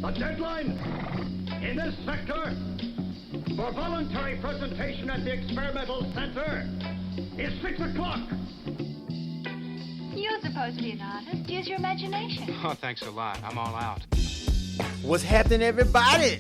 The deadline in this sector for voluntary presentation at the experimental center is 6 o'clock. You're supposed to be an artist. Use your imagination. Oh, thanks a lot. I'm all out. What's happening, everybody?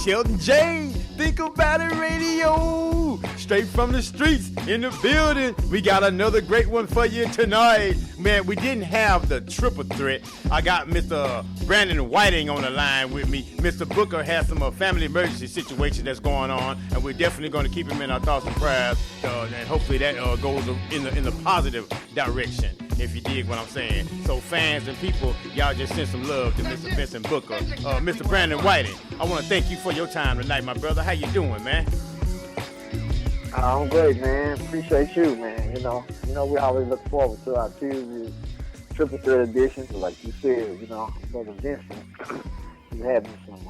Shelton J, Think About It Radio. Straight from the streets, in the building. We got another great one for you tonight. Man, we didn't have the triple threat. I got Mr. Brandon Whitting on the line with me. Mr. Booker has some family emergency situation that's going on, and we're definitely going to keep him in our thoughts and prayers, and hopefully that goes in the positive direction, if you dig what I'm saying. So fans and people, y'all just send some love to Mr. Vincent Booker. Mr. Brandon Whitting, I want to thank you for your time tonight, my brother. How you doing, man? I'm great, man. Appreciate you, man. You know, we always look forward to our Tuesday triple threat edition. Like you said, Brother Vincent, he's having some,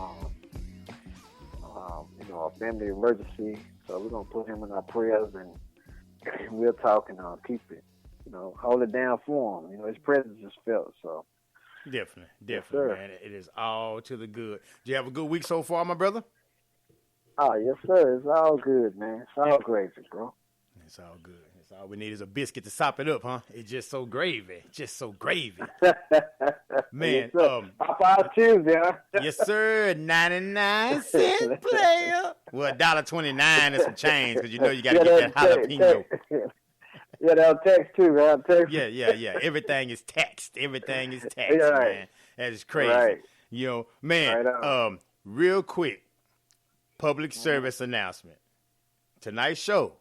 a family emergency. So we're gonna put him in our prayers, and we'll talk and keep it, hold it down for him. His presence is felt. So definitely, yes, man. It is all to the good. Do you have a good week so far, my brother? Oh, yes, sir. It's all good, man. It's all gravy, bro. It's all good. It's all we need is a biscuit to sop it up, huh? It's just so gravy. Just so gravy. Man, yes, Popeye Tuesday, huh? Yes, sir. 99-cent player. Well, $1.29 and some change, because you got to get that jalapeno. Yeah, they'll text too, man. Yeah. Everything is taxed. Everything is taxed, right. Man. That is crazy. Right. Man, right real quick, public service announcement. Tonight's show,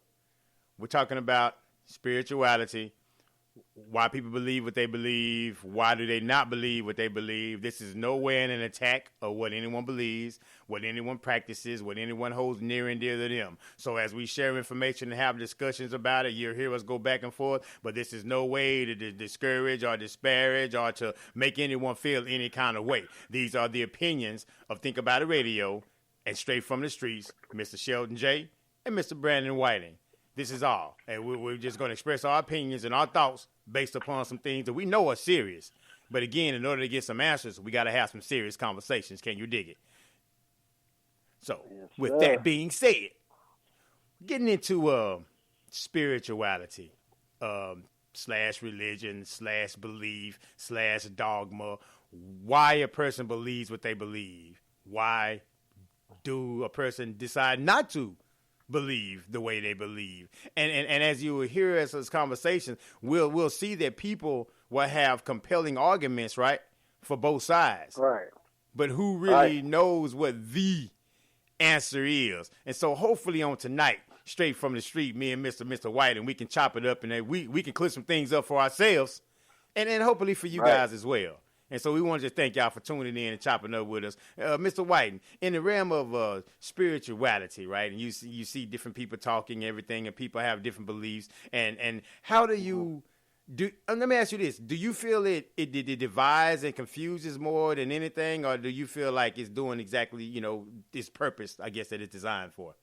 we're talking about spirituality, why people believe what they believe, why do they not believe what they believe. This is nowhere an attack of what anyone believes, what anyone practices, what anyone holds near and dear to them. So as we share information and have discussions about it, you'll hear us go back and forth, but this is no way to discourage or disparage or to make anyone feel any kind of way. These are the opinions of Think About It Radio and Straight from the Streets, Mr. Shelton J. and Mr. Brandon Whiting. This is all. And we're just going to express our opinions and our thoughts based upon some things that we know are serious. But again, in order to get some answers, we got to have some serious conversations. Can you dig it? So, with that being said, getting into spirituality, slash religion, slash belief, slash dogma, why a person believes what they believe, why do a person decide not to believe the way they believe? And as you will hear as this conversation, we'll see that people will have compelling arguments, right, for both sides. Right. But who really knows what the answer is? And so hopefully on tonight, straight from the street, me and Mr. White, and we can chop it up, and then we can clear some things up for ourselves, and then hopefully for you guys as well. And so we want to just thank y'all for tuning in and chopping up with us. Mr. Whiting, in the realm of spirituality, right, and you see different people talking everything, and people have different beliefs, and how do you do? Let me ask you this. Do you feel it divides and confuses more than anything, or do you feel like it's doing exactly, its purpose, I guess, that it's designed for?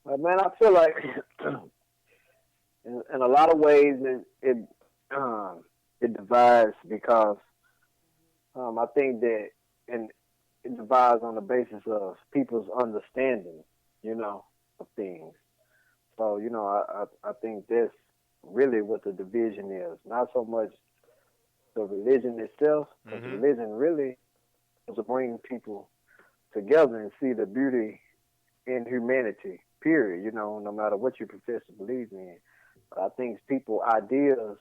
Man, I feel like in a lot of ways it divides because I think that it divides on the basis of people's understanding, of things. So, I think that's really what the division is. Not so much the religion itself, but the religion really is to bring people together and see the beauty in humanity, period, no matter what you profess to believe in. But I think people ideas,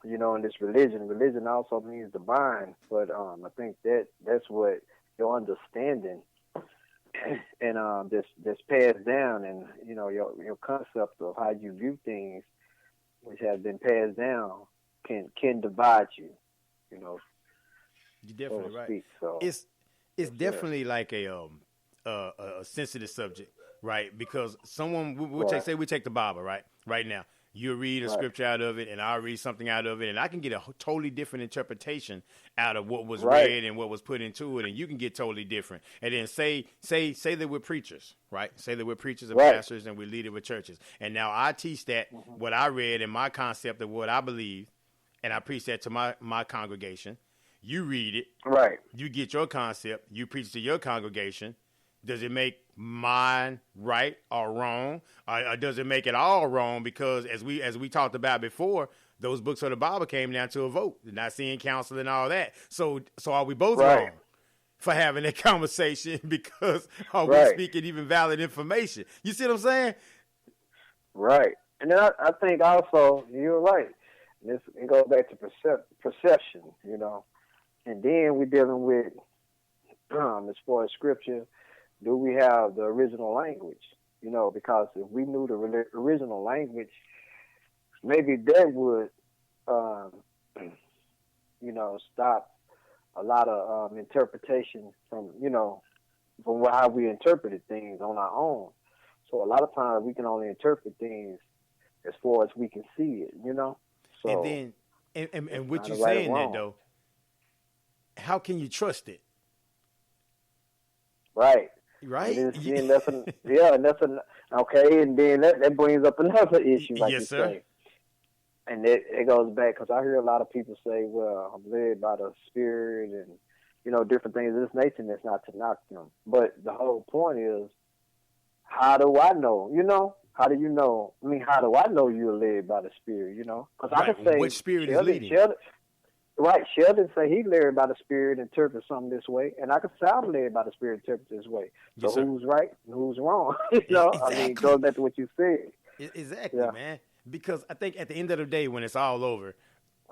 in this religion also means divine, but I think that's what your understanding and that's passed down, and your concept of how you view things, which have been passed down, can divide you. You're definitely so right. Speak, so. It's definitely like a sensitive subject, right? Because someone we take the Bible, right now. You read a scripture out of it, and I'll read something out of it, and I can get a totally different interpretation out of what was read and what was put into it, and you can get totally different. And then say that we're preachers, right? Say that we're preachers and pastors, and we lead it with churches. And now I teach that what I read and my concept of what I believe, and I preach that to my congregation. You read it. Right. You get your concept. You preach to your congregation. Does it make mine right or wrong? Or does it make it all wrong? Because as we talked about before, those books of the Bible came down to a vote. The Nicene Council and all that. So are we both wrong for having that conversation? Because are we speaking even valid information? You see what I'm saying? Right. And then I think also, you're right. It goes back to perception, you know. And then we're dealing with, as far as scripture, do we have the original language? You know, because if we knew the original language, maybe that would, you know, stop a lot of interpretation from how we interpreted things on our own. So a lot of times we can only interpret things as far as we can see it, you know. So, and then, and what you're saying that though, how can you trust it? Right. And that's okay. And then that brings up another issue, like yes, sir. Say. And it goes back, because I hear a lot of people say, well, I'm led by the Spirit and, you know, different things of this nature, and it's not to knock them. But the whole point is, how do I know? You know? How do you know? I mean, how do I know you're led by the Spirit, you know? Because I can say, which Spirit is leading? Sheldon say he led by the Spirit, interpret something this way, and I can say I'm led by the Spirit, interpret this way. So yes, who's right and who's wrong? You know? Exactly. I mean, it goes back to what you said. Exactly, man. Because I think at the end of the day, when it's all over,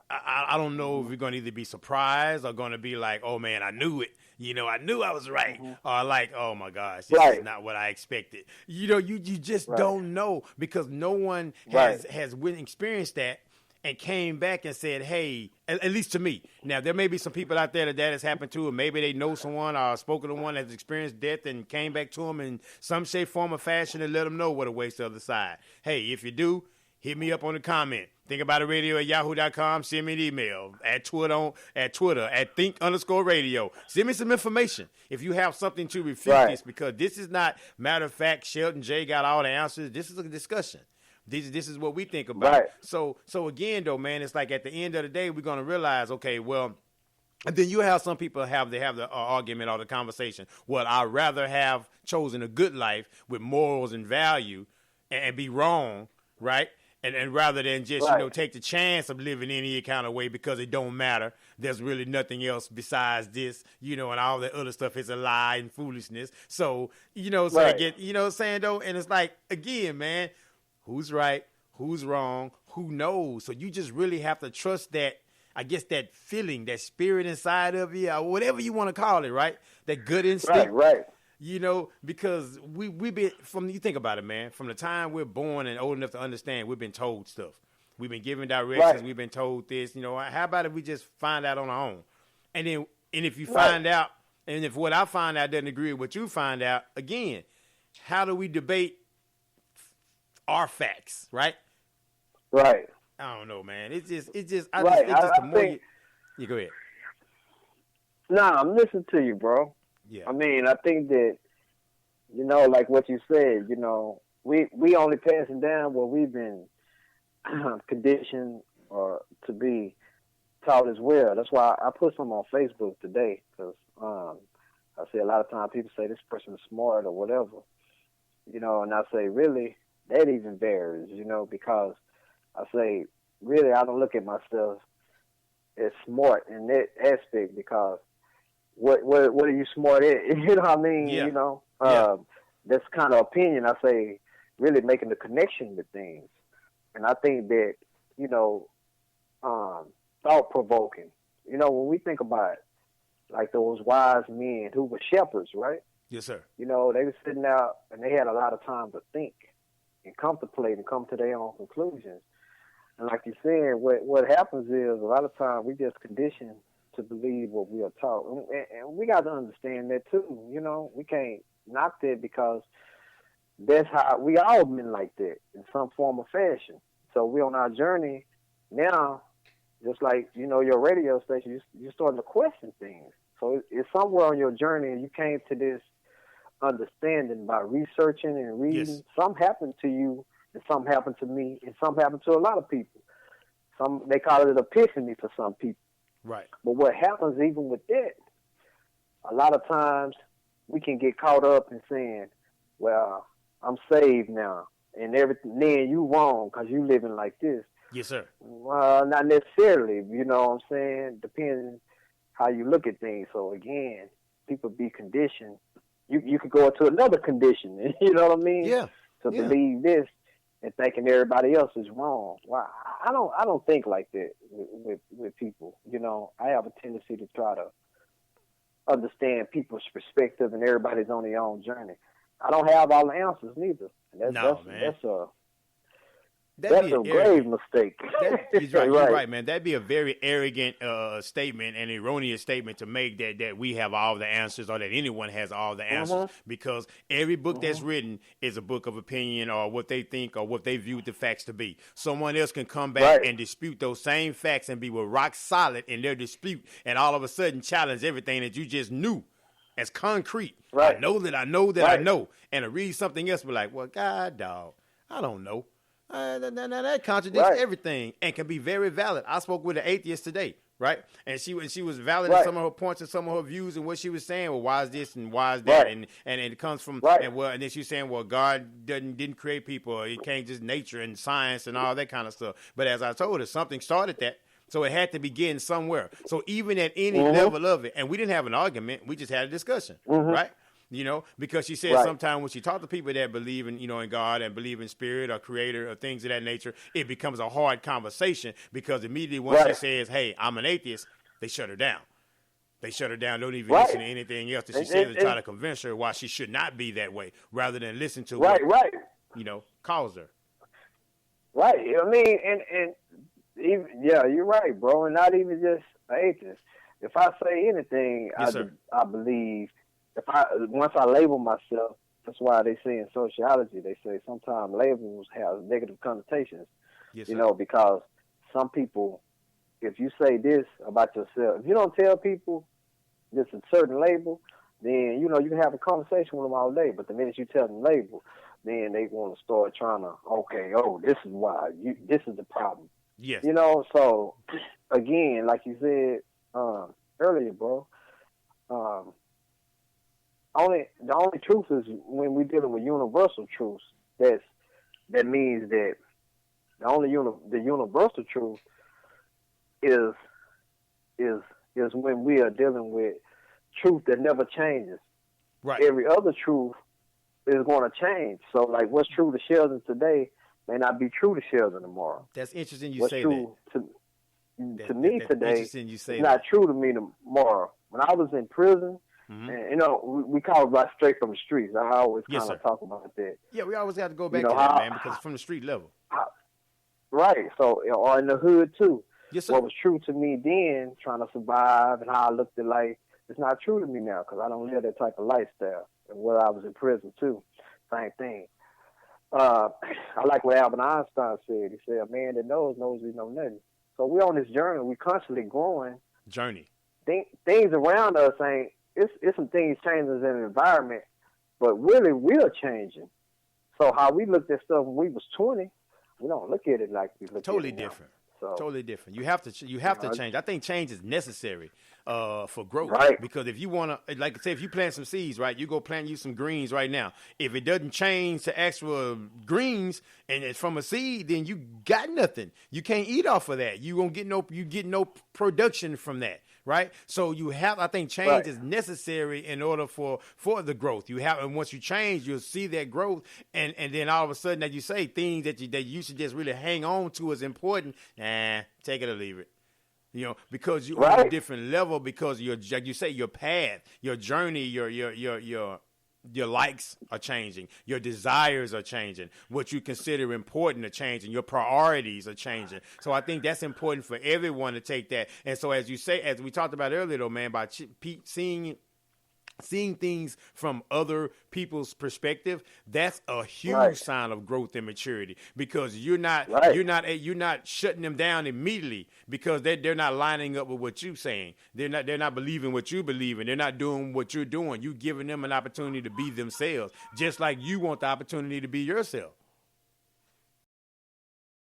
I don't know if we're going to either be surprised or going to be like, oh, man, I knew it. You know, I knew I was right. Or like, oh, my gosh, this is not what I expected. You know, you just don't know, because no one has experienced that and came back and said, hey, at least to me. Now, there may be some people out there that has happened to, and maybe they know someone or spoken to one that's experienced death and came back to them in some shape, form, or fashion and let them know what awaits the other side. Hey, if you do, hit me up on the comment. Think about it radio at yahoo.com. Send me an email at Twitter at think_radio. Send me some information if you have something to refute this, because this is not matter of fact. Shelton J got all the answers. This is a discussion. This is what we think about. Right. So again, though, man, it's like at the end of the day, we're going to realize, okay, well, and then you have some people have the argument or the conversation. Well, I'd rather have chosen a good life with morals and value and be wrong, right? And rather than just, take the chance of living any kind of way because it don't matter. There's really nothing else besides this, and all that other stuff is a lie and foolishness. So, I get, what I'm saying, though? And it's like, again, man, who's right, who's wrong, who knows? So you just really have to trust that, I guess, that feeling, that spirit inside of you, or whatever you want to call it, right? That good instinct. Right. Because we've been, you think about it, man, from the time we're born and old enough to understand, we've been told stuff. We've been given directions. We've been told this. How about if we just find out on our own? And if you find out, and if what I find out doesn't agree with what you find out, again, how do we debate our facts, right? Right. I don't know, man. It's just the more you go ahead. Nah, I'm listening to you, bro. Yeah. I mean, I think that, like what you said, we only passing down what we've been conditioned or to be taught as well. That's why I put some on Facebook today, because I see a lot of times people say this person is smart or whatever, and I say, really, that even varies, because I say, really, I don't look at myself as smart in that aspect, because what are you smart at? You know what I mean? Yeah. That's kind of opinion. I say, really making the connection with things. And I think that, thought provoking. When we think about it, like those wise men who were shepherds, right? Yes, sir. They were sitting out and they had a lot of time to think and contemplate and come to their own conclusions. And like you said, what happens is a lot of times we just condition to believe what we are taught. And we got to understand that too. We can't knock that, because that's how we all been like that in some form or fashion. So we on our journey now, just like, your radio station, you're starting to question things. So it's somewhere on your journey and you came to this understanding by researching and reading. Yes. Some happened to you and some happened to me and some happened to a lot of people. They call it epiphany for some people. Right. But what happens even with that, a lot of times we can get caught up in saying, well, I'm saved now, and everything. Then you wrong because you living like this. Yes, sir. Well, not necessarily. You know what I'm saying? Depends how you look at things. So again, people be conditioned. You could go into another condition. You know what I mean? Yeah. To believe this and thinking everybody else is wrong. Well, I don't think like that with people. You know, I have a tendency to try to understand people's perspective, and everybody's on their own journey. I don't have all the answers neither. That's a grave mistake. You're right, man. That'd be a very arrogant statement and erroneous statement to make that we have all the answers or that anyone has all the answers, because every book that's written is a book of opinion or what they think or what they view the facts to be. Someone else can come back and dispute those same facts and be rock solid in their dispute, and all of a sudden challenge everything that you just knew as concrete. Right. I know that I know that I know. And to read something else, be like, well, God, dog, I don't know. That contradicts everything and can be very valid. I spoke with an atheist today, right? And she was valid in some of her points and some of her views and what she was saying. Well, why is this and why is that? And it comes from and then she was saying, well, God didn't create people. It came just nature and science and all that kind of stuff. But as I told her, something started that. So it had to begin somewhere. So even at any level of it, and we didn't have an argument, we just had a discussion, right? You know, because she said sometimes when she talked to people that believe in, in God and believe in spirit or creator or things of that nature, it becomes a hard conversation because immediately once she says, hey, I'm an atheist, they shut her down. They shut her down, don't even listen to anything else that she says to try to convince her why she should not be that way rather than listen to what, calls her. Right. I mean, and even, you're right, bro. And not even just atheist. If I say anything, I believe. Once I label myself, that's why they say in sociology, they say sometimes labels have negative connotations. Yes, because some people, if you say this about yourself, if you don't tell people this is a certain label, then, you can have a conversation with them all day. But the minute you tell them label, then they want to start trying to, this is why, this is the problem. Yes. So, again, like you said earlier, bro, the only truth is when we're dealing with universal truths. That means that the universal truth is when we are dealing with truth that never changes. Right. Every other truth is going to change. So, like, what's true to Sheldon today may not be true to Sheldon tomorrow. That's interesting. What's say true that. To me today, you say it's not true to me tomorrow. When I was in prison. And, we call it right straight from the streets. I always kind of talk about that. Yeah, we always have to go back to that, man, because it's from the street level. Right. So, or in the hood, too. Yes, sir. What was true to me then, trying to survive and how I looked at life, it's not true to me now because I don't live that type of lifestyle. And where I was in prison, too, same thing. I like what Albert Einstein said. He said, a man that knows he know nothing. So we're on this journey. We're constantly growing. Journey. Things around us ain't, it's some things changing in the environment, but really we're changing. So how we looked at stuff when we was 20, we don't look at it like we look totally at it now. Different. So, totally different. You have to change. I think change is necessary for growth. Right. Because if you want to, like I say, if you plant some seeds, right, you go plant you some greens right now. If it doesn't change to actual greens and it's from a seed, then you got nothing. You can't eat off of that. You get no production from that. Right. So I think change is necessary in order for the growth. And once you change, you'll see that growth. And then all of a sudden, as you say, things that you should just really hang on to as important. Take it or leave it. Because you're on a different level, because like you say, your path, your journey, your likes are changing. Your desires are changing. What you consider important are changing. Your priorities are changing. So I think that's important for everyone to take that. And so as you say, as we talked about earlier, though, man, about seeing things from other people's perspective, that's a huge sign of growth and maturity, because you're not shutting them down immediately because they're not lining up with what you're saying. They're not believing what you believe in. They're not doing what you're doing. You're giving them an opportunity to be themselves, just like you want the opportunity to be yourself.